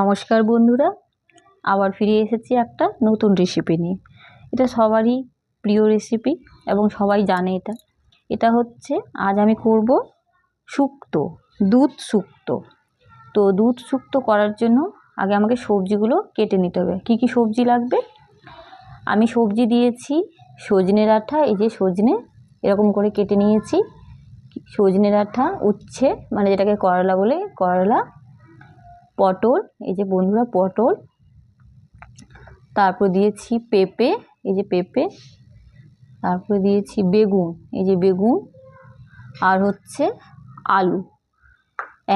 নমস্কার বন্ধুরা, আবার ফিরে এসেছি একটা নতুন রেসিপি নিয়ে। এটা সবারই প্রিয় রেসিপি এবং সবাই জানে এটা। এটা হচ্ছে আজ আমি করব শুক্তো, দুধ শুক্তো। তো দুধ শুক্তো করার জন্য আগে আমাকে সবজিগুলো কেটে নিতে হবে। কি কি সবজি লাগবে? আমি সবজি দিয়েছি সজনে ডাঁটা, এই যে সজনে এরকম করে কেটে নিয়েছি। সজনে ডাঁটা, উচ্ছে মানে যেটাকে করলা বলে, করলা, পটল, এই যে বন্ধুরা পটল, তারপর দিয়েছি পেঁপে, এই যে পেঁপে, তারপরে দিয়েছি বেগুন, এই যে বেগুন, আর হচ্ছে আলু।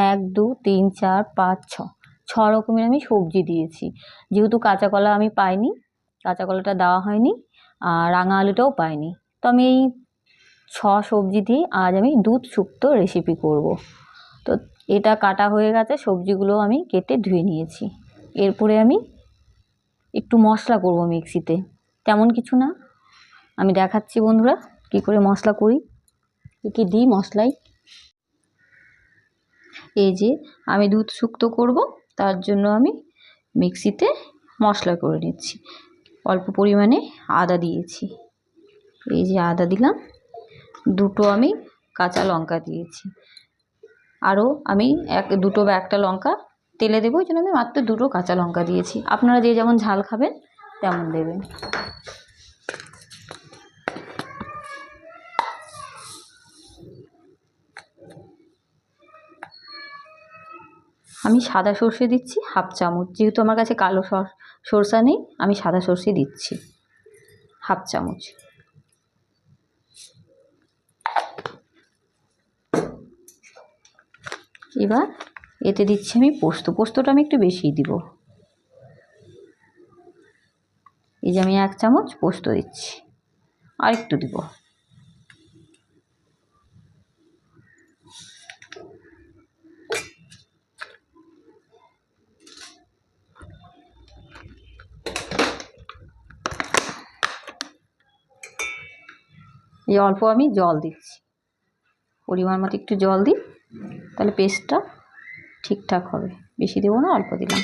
1 2 3 4 5 6 রকমের আমি সবজি দিয়েছি। যেহেতু কাঁচা কলা আমি পাইনি, কাঁচা কলাটা দেওয়া হয়নি, আর রাঙা আলুটাও পাইনি, তো আমি এই 6 সবজি দিয়ে আজ আমি দুধ শুক্তো রেসিপি করব। তো এটা কাটা হয়ে গেছে, সবজিগুলো আমি কেটে ধুয়ে নিয়েছি। এরপরে আমি একটু মশলা করব মিক্সিতে, তেমন কিছু না, আমি দেখাচ্ছি বন্ধুরা কি করে মশলা করি, কি দিই মশলায়। এই যে আমি দুধ শুক্তো করব, তার জন্য আমি মিক্সিতে মশলা করে নিচ্ছি। অল্প পরিমাণে আদা দিয়েছি, এই যে আদা দিলাম, দুটো আমি কাঁচা লঙ্কা দিয়েছি, আরও আমি দুটো বা একটা লঙ্কা তেলে দেবো, ওই জন্য আমি মাত্র 2টো কাঁচা লঙ্কা দিয়েছি। আপনারা যে যেমন ঝাল খাবেন তেমন দেবেন। আমি সাদা সর্ষে দিচ্ছি 1/2 চামচ, যেহেতু আমার কাছে কালো সরষা নেই, আমি সাদা সর্ষে দিচ্ছি 1/2 চামচ। এবার এতে দিচ্ছি আমি পোস্তটা আমি একটু বেশিই দিব। এই যে আমি 1 চামচ পোস্ত দিচ্ছি, আর একটু দিব। এই অল্প আমি জল দিচ্ছি, পরিমাণ মতো একটু জল দিই, তাহলে পেস্টটা ঠিকঠাক হবে। বেশি দেবো না, অল্প দিলাম।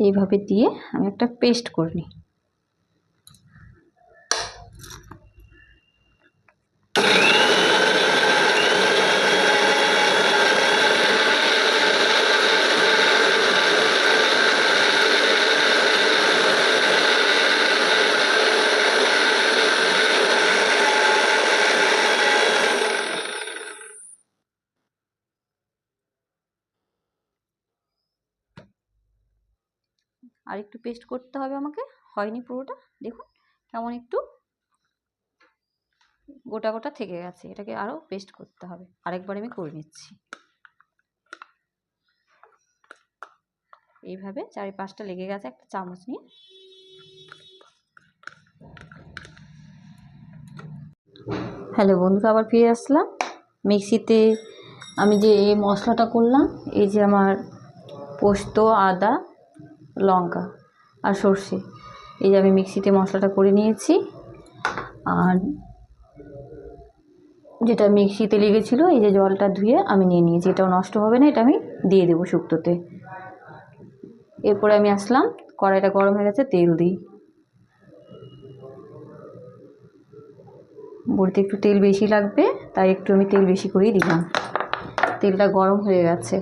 এইভাবে দিয়ে আমি একটা পেস্ট করে নিই। আর একটু পেস্ট করতে হবে আমাকে, হয়নি পুরোটা, দেখুন কেমন একটু গোটা গোটা থেকে গেছে, এটাকে আরও পেস্ট করতে হবে। আরেকবার আমি করে নিচ্ছি। এইভাবে 4-5টা লেগে গেছে, একটা চামচ নিয়ে। হ্যালো বন্ধুরা, আবার ফিরে আসলাম। মিক্সিতে আমি যে এই মশলাটা করলাম, এই যে আমার পোস্ত, আদা, লঙ্কা আর সর্ষে, এই যে আমি মিক্সিতে মশলাটা করে নিয়েছি। আর যেটা মিক্সিতে লেগেছিলো, এই যে জলটা ধুয়ে আমি নিয়ে নিয়েছি, এটাও নষ্ট হবে না, এটা আমি দিয়ে দেবো শুক্তোতে। এরপরে আমি আসলাম, কড়াইটা গরম হয়ে গেছে, তেল দিই। বড়িতে একটু তেল বেশি লাগবে, তাই একটু আমি তেল বেশি করেই দিলাম। তেলটা গরম হয়ে গেছে,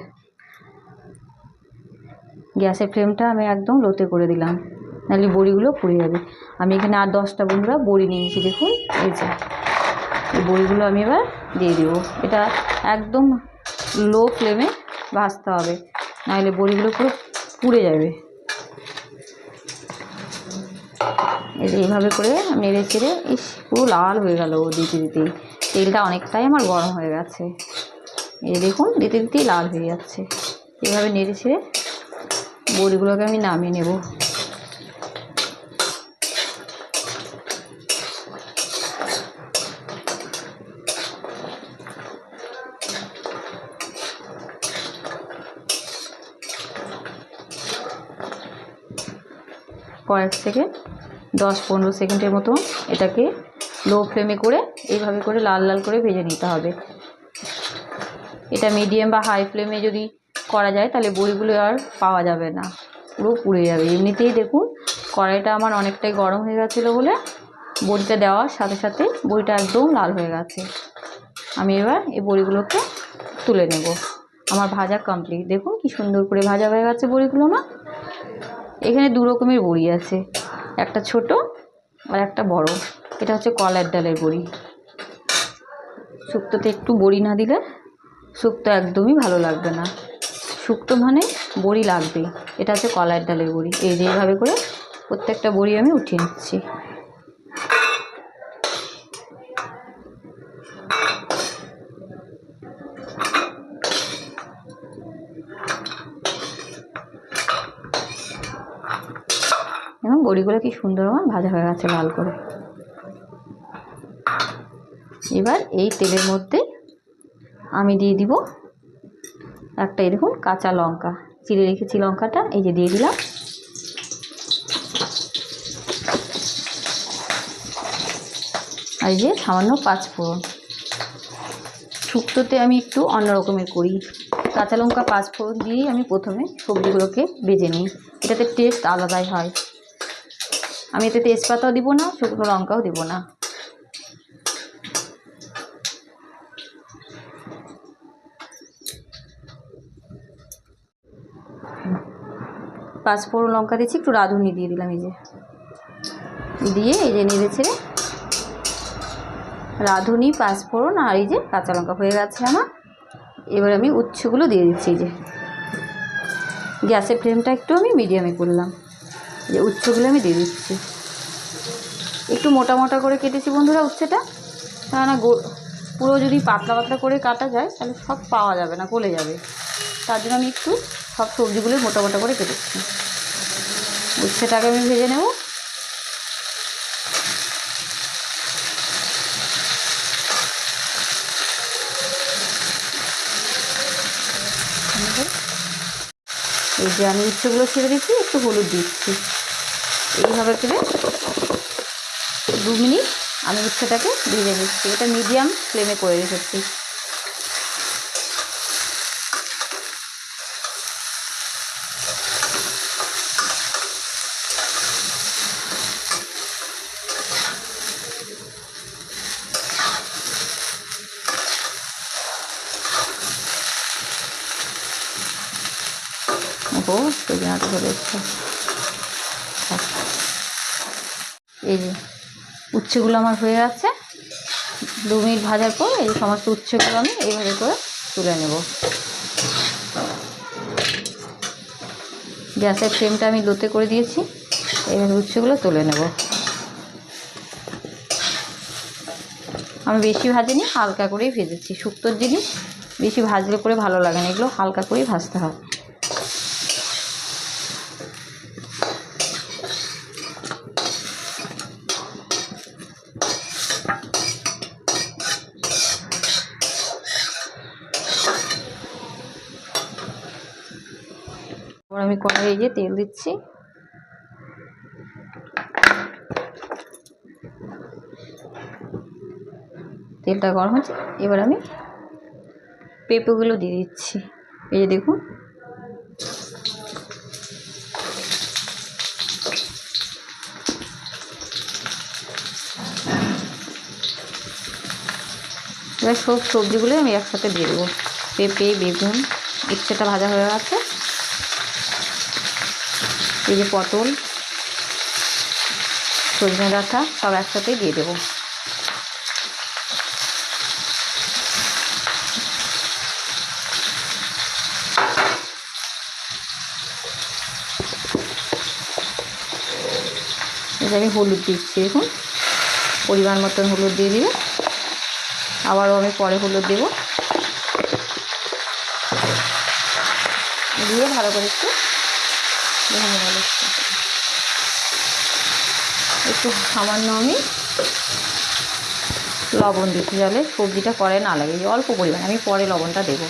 গ্যাসের ফ্লেমটা আমি একদম লোতে করে দিলাম, নাহলে বড়িগুলো পুড়ে যাবে। আমি এখানে 8-10টা বন্ধুরা বড়ি নিয়েছি, দেখুন এই যে এই বড়িগুলো আমি এবার দিয়ে দেবো। এটা একদম লো ফ্লেমে ভাজতে হবে, নাহলে বড়িগুলো পুরো পুড়ে যাবে। এই যে এইভাবে করে নেড়ে চেড়ে, পুরো লাল হয়ে গেল দিতে দিতেই। তেলটা অনেকটাই আমার গরম হয়ে গেছে, এই দেখুন দিতে দিতেই লাল হয়ে যাচ্ছে। এইভাবে নেড়ে ছেড়ে বড়িগুলোকে আমি নামিয়ে নেব। কয়েক সেকেন্ড 10-15 সেকেন্ডের মতো এটাকে লো ফ্লেমে করে এইভাবে করে লাল লাল করে ভেজে নিতে হবে। এটা মিডিয়াম বা হাই ফ্লেমে যদি করা যায় তাহলে বড়িগুলো আর পাওয়া যাবে না, পুরো পুড়ে যাবে। এমনিতেই দেখুন কড়াইটা আমার অনেকটাই গরম হয়ে গেছিলো বলে বড়িটা দেওয়ার সাথে সাথে বড়িটা একদম লাল হয়ে গেছে। আমি এবার এই বড়িগুলোকে তুলে নেব। আমার ভাজা কমপ্লিট। দেখুন কি সুন্দর করে ভাজা হয়ে গেছে বড়িগুলো আমার। এখানে 2 রকমের বড়ি আছে, একটা ছোট আর একটা বড়। এটা হচ্ছে কলার ডালের বড়ি। শুক্তোতে একটু বড়ি না দিলে শুক্তো একদমই ভালো লাগবে না। শুক্তো মানে বড়ি লাগবেই। এটা হচ্ছে কলার ডালের বড়ি। এই যে এইভাবে করে প্রত্যেকটা বড়ি আমি উঠিয়ে নিচ্ছি। এবং বড়িগুলো কি সুন্দর আমার ভাজা হয়ে গেছে লাল করে। এবার এই তেলের মধ্যে আমি দিয়ে দিব একটা, এই দেখুন কাঁচা লঙ্কা চিড়ে রেখেছি, লঙ্কাটা এই যে দিয়ে দিলাম। আর এই যে সামান্য 5 ফোড়ন। শুক্তোতে আমি একটু অন্যরকমের করি, কাঁচা লঙ্কা 5 ফোড়ন দিয়েই আমি প্রথমে সবজিগুলোকে ভেজে নিই। এটাতে টেস্ট আলাদাই হয়। আমি এতে তেজপাতাও দিব না, শুকনো লঙ্কাও দিব না। পাঁচফোড়ন লঙ্কা দিচ্ছি, একটু রাঁধুনি দিয়ে দিলাম। এই যে দিয়ে এই যে নেড়ে ছেড়ে রাঁধুনি, পাঁচফোড়ন আর এই যে কাঁচা লঙ্কা হয়ে গেছে আমার। এবার আমি উচ্ছেগুলো দিয়ে দিচ্ছি। এই যে গ্যাসের ফ্লেমটা একটু আমি মিডিয়ামে করলাম। এই যে উচ্ছেগুলো আমি দিয়ে দিচ্ছি। একটু মোটা মোটা করে কেটেছি বন্ধুরা উচ্ছেটা, কেননা পুরো যদি পাতলা পাতলা করে কাটা যায় তাহলে সব পাওয়া যাবে না, গলে যাবে। তার জন্য আমি একটু সব সবজিগুলো মোটা মোটা করে কেটেছি। উচ্ছেটাকে আমি ভেজে নেব। এই যে আমি উচ্ছেগুলো ছেড়ে দিচ্ছি, একটু হলুদ দিচ্ছি। এইভাবে করে 2 মিনিট আমি উচ্ছেটাকে ভেজে নিচ্ছি। এটা মিডিয়াম ফ্লেমে করে রেখেছি। ও সজনাটা চলে এসছে। এই যে উচ্ছেগুলো আমার হয়ে গেছে। 2 মিনিট ভাজার পর এই সমস্ত উচ্ছেগুলো আমি এইভাবে করে তুলে নেব। গ্যাসের ফ্লেমটা আমি লোতে করে দিয়েছি। এইভাবে উচ্ছেগুলো তুলে নেব। আমি বেশি ভাজিনি, হালকা করেই ভেজেছি। শুক্তোর জিনিস বেশি ভাজলে করে ভালো লাগে না, এগুলো হালকা করেই ভাজতে হয়। এবার আমি কড়াইয়ে গিয়ে তেল দিচ্ছি। তেলটা গরম হচ্ছে, এবার আমি পেঁপেগুলো দিয়ে দিচ্ছি। এই যে দেখুন এবার সব সবজিগুলো আমি একসাথে দিয়ে দেবো। পেঁপে, বেগুন, উচ্ছেটা ভাজা হয়ে গেছে। এই যে পটল, সজনে ডাঁটা সব একসাথেই দিয়ে দেবো। এই যে আমি হলুদ দিচ্ছি, দেখুন পরিমাণ মতন হলুদ দিয়ে দিবে। আবারও আমি পরে হলুদ দেবো। দিয়ে ভালো করে একটু ভেঙে নেব। একটু সামান্য আমি লবণ দিচ্ছি, জলে সবজিটা পরে না লাগে, অল্প পরিমাণে। আমি পরে লবণটা দেবো।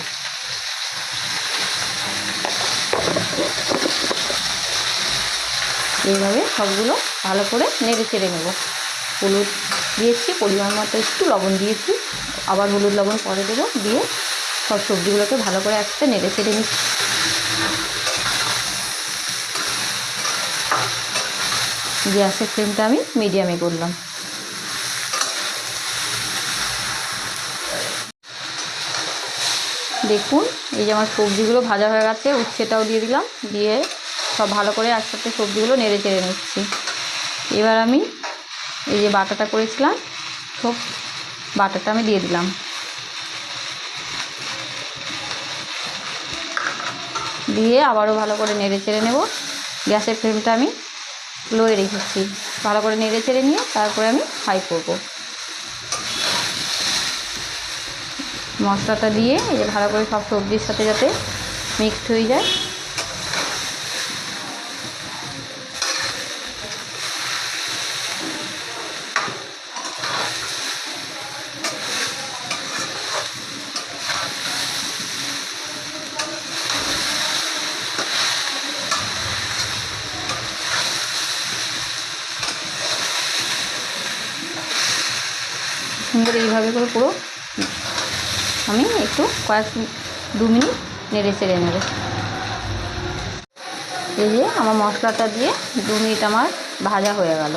এইভাবে সবগুলো ভালো করে নেড়ে চেড়ে নেব। হলুদ দিয়েছি, পরিমাণ মতো একটু লবণ দিয়েছি, আবার হলুদ লবণ পরে দেবো, দিয়ে সব সবজিগুলোকে ভালো করে একটা নেড়ে চেড়ে নিচ্ছি। গ্যাসের ফ্লেমটা আমি মিডিয়ামে করলাম। দেখুন এই যে আমার সবজিগুলো ভাজা হয়ে গেছে, উচ্ছেটাও দিয়ে দিলাম, দিয়ে সব ভালো করে একসাথে সবজিগুলো নেড়ে চেড়ে নিচ্ছি। এবার আমি এই যে বাটাটা করেছিলাম সব বাটাটা আমি দিয়ে দিলাম, দিয়ে আবারও ভালো করে নেড়ে চেড়ে নেব। গ্যাসের ফ্লেমটা আমি লোয়ে রেখেছি, ভালো করে নেড়ে চেড়ে নিয়ে তারপরে আমি ফ্রাই করব। মশলাটা দিয়ে এই যে ভালো করে সব সবজির সাথে যাতে মিক্সড হয়ে যায়। সুন্দর এইভাবে করে পুরো আমি একটু দু মিনিট নেড়ে চেড়ে নেব। এই যে আমার মশলাটা দিয়ে 2 মিনিট আমার ভাজা হয়ে গেল।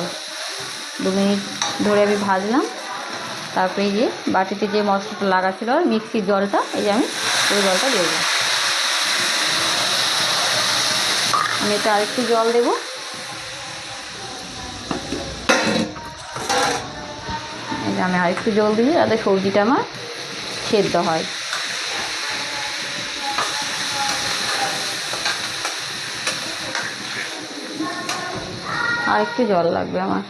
2 মিনিট ধরে আমি ভাজলাম। তারপরে এই যে বাটিতে যে মশলাটা লাগা ছিল মিক্সির জলটা, এই যে আমি ওই জলটা দিয়ে দিলাম। আমি এটা আরেকটু জল দেবো। এই যে আমি আরেকটু জল দিই যাতে সবজিটা আমার সেদ্ধ হয়। আর একটু জল লাগবে আমার।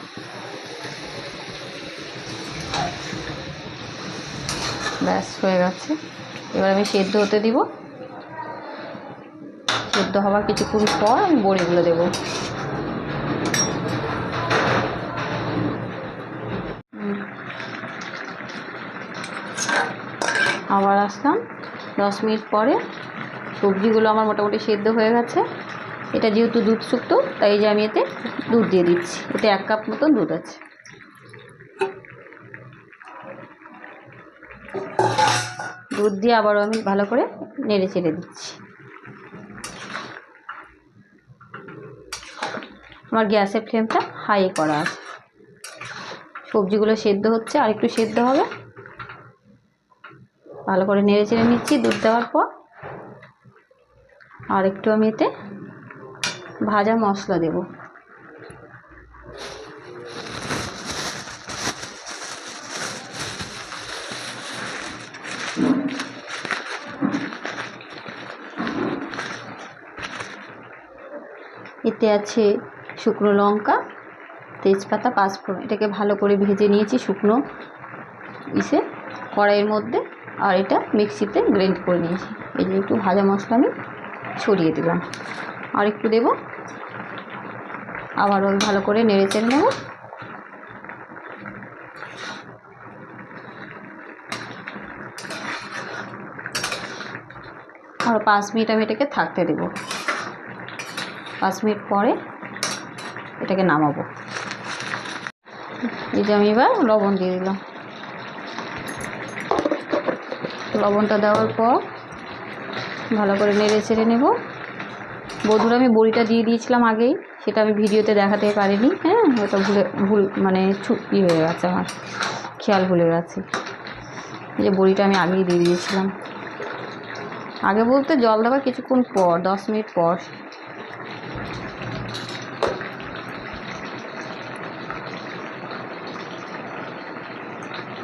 ব্যাস হয়ে গেছে। এবার আমি সেদ্ধ হতে দিব। সেদ্ধ হওয়ার কিছুক্ষণ পর আমি বড়িগুলো দেব। আবার আসলাম 10 মিনিট পরে। সবজিগুলো আমার মোটামুটি সেদ্ধ হয়ে গেছে। এটা যেহেতু দুধ শুক্তো তাই যে আমি এতে দুধ দিয়ে দিচ্ছি। এতে 1 কাপ মতন দুধ আছে। দুধ দিয়ে আবারও আমি ভালো করে নেড়ে চেড়ে দিচ্ছি। আমার গ্যাসের ফ্লেমটা হাই করা আছে। সবজিগুলো সেদ্ধ হচ্ছে, আর একটু সেদ্ধ হবে। ভালো করে নেড়ে চেড়ে নিচ্ছি দুধ দেওয়ার পর। আর একটু আমি এতে ভাজা মশলা দেব। এতে আছে শুকনো লঙ্কা, তেজপাতা, পাঁচফোড়ন। এটাকে ভালো করে ভেজে নিয়েছি শুকনো কড়াইয়ের মধ্যে, আর এটা মিক্সিতে গ্রাইন্ড করে নিয়েছি। এই যে একটু ভাজা মশলা আমি ছড়িয়ে দিলাম, আর একটু দেব। আবারও ভালো করে নেড়ে চেড়ে নেব। আর 5 মিনিট আমি এটাকে থাকতে দেব। 5 মিনিট পরে এটাকে নামাবো। এই যে আমি এবার লবণ দিয়ে দিলাম। লবণটা দেওয়ার পর ভালো করে নেড়ে চেড়ে নেব। বন্ধুরা আমি বড়িটা দিয়ে দিয়েছিলাম আগেই, সেটা আমি ভিডিওতে দেখাতে পারিনি। হ্যাঁ, হয়তো ভুল মানে ছুটি হয়ে গেছে, আমার খেয়াল ভুলে গেছে। এই যে বড়িটা আমি আগেই দিয়ে দিয়েছিলাম। আগে বলতে জল দেওয়ার কিছুক্ষণ পর, 10 মিনিট পর।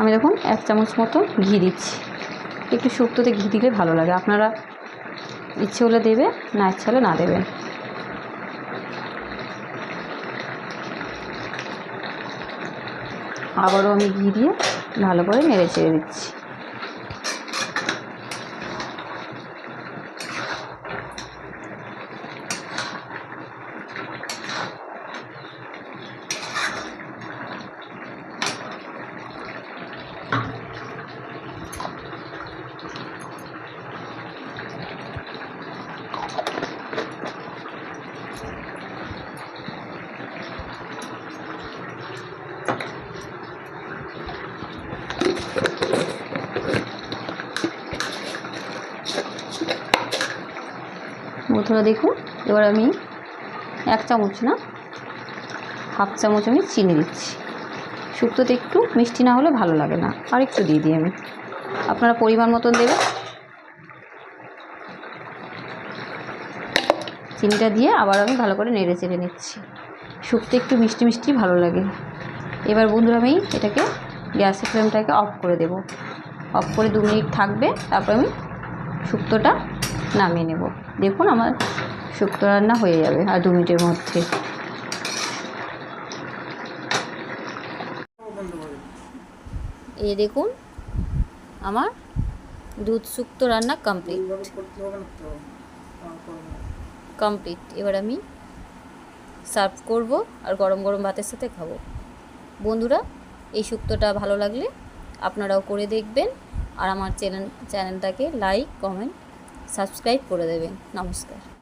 আমি দেখুন 1 চামচ মতো ঘি দিচ্ছি। একটু শুক্তোতে ঘি দিলে ভালো লাগে। আপনারা ইচ্ছে হলে দেবে, না ইচ্ছে হলে না দেবেন। আবারও আমি ঘি দিয়ে ভালো করে নেড়ে চেড়ে দিচ্ছি। বন্ধুরা দেখুন, এবার আমি 1 চামচ না, হাফ চামচ আমি চিনি দিচ্ছি। শুক্তোতে একটু মিষ্টি না হলে ভালো লাগে না, আর একটু দিয়ে দিই আমি, আপনারা পরিমাণ মতন দেবেন। চিনিটা দিয়ে আবার আমি ভালো করে নেড়ে চেড়ে নিচ্ছি। শুক্তো একটু মিষ্টি মিষ্টি ভালো লাগে। এবার বন্ধুরা আমি এটাকে গ্যাসের ফ্লেমটাকে অফ করে দেব। অফ করে 2 মিনিট থাকবে, তারপর আমি শুক্তোটা নামিয়ে নেব। দেখুন আমার শুক্তো রান্না হয়ে যাবে আর 2 মিনিটের মধ্যে। এই দেখুন আমার দুধ শুক্তো রান্না কমপ্লিট। এবার আমি সার্ভ করব আর গরম গরম ভাতের সাথে খাবো। বন্ধুরা, এই শুক্তোটা ভালো লাগলে আপনারাও করে দেখবেন, আর আমার চ্যানেলটাকে লাইক, কমেন্ট, সাবস্ক্রাইব করে দেবেন। নমস্কার।